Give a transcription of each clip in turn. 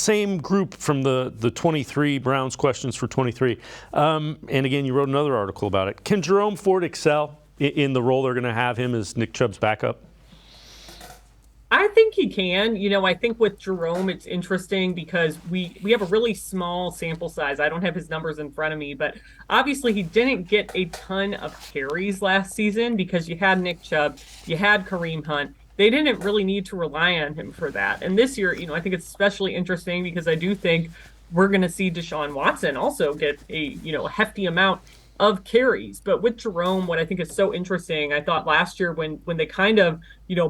same group from the 23 Browns questions for 23. And again, you wrote another article about it. Can Jerome Ford excel in the role they're going to have him as Nick Chubb's backup? I think he can. I think with Jerome, it's interesting because we have a really small sample size. I don't have his numbers in front of me, but obviously he didn't get a ton of carries last season because you had Nick Chubb, you had Kareem Hunt. They didn't really need to rely on him for that. And this year, I think it's especially interesting because I do think we're going to see Deshaun Watson also get a hefty amount of carries. But with Jerome, what I think is so interesting, I thought last year when they kind of,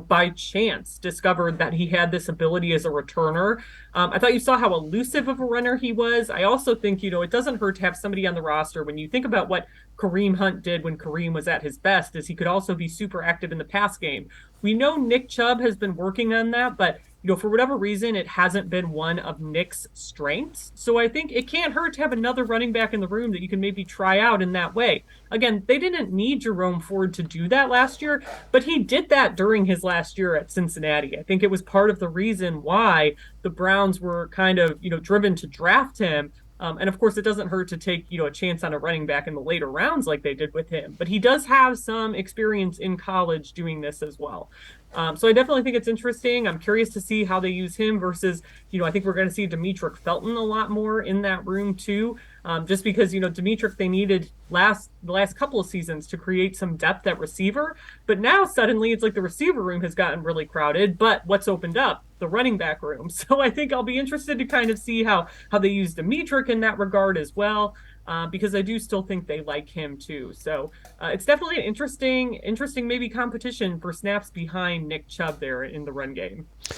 by chance discovered that he had this ability as a returner, I thought you saw how elusive of a runner he was. I also think, it doesn't hurt to have somebody on the roster when you think about what Kareem Hunt did when Kareem was at his best, is he could also be super active in the pass game. We know Nick Chubb has been working on that, but for whatever reason, it hasn't been one of Nick's strengths. So I think it can't hurt to have another running back in the room that you can maybe try out in that way. Again, they didn't need Jerome Ford to do that last year, but he did that during his last year at Cincinnati. I think it was part of the reason why the Browns were kind of, driven to draft him. And of course, it doesn't hurt to take, a chance on a running back in the later rounds like they did with him. But he does have some experience in college doing this as well. So I definitely think it's interesting. I'm curious to see how they use him versus, I think we're going to see Demetric Felton a lot more in that room too. Just because, Demetric, they needed the last couple of seasons to create some depth at receiver. But now suddenly it's like the receiver room has gotten really crowded. But what's opened up? The running back room. So I think I'll be interested to kind of see how they use Demetric in that regard as well. Because I do still think they like him too. So it's definitely an interesting maybe competition for snaps behind Nick Chubb there in the run game.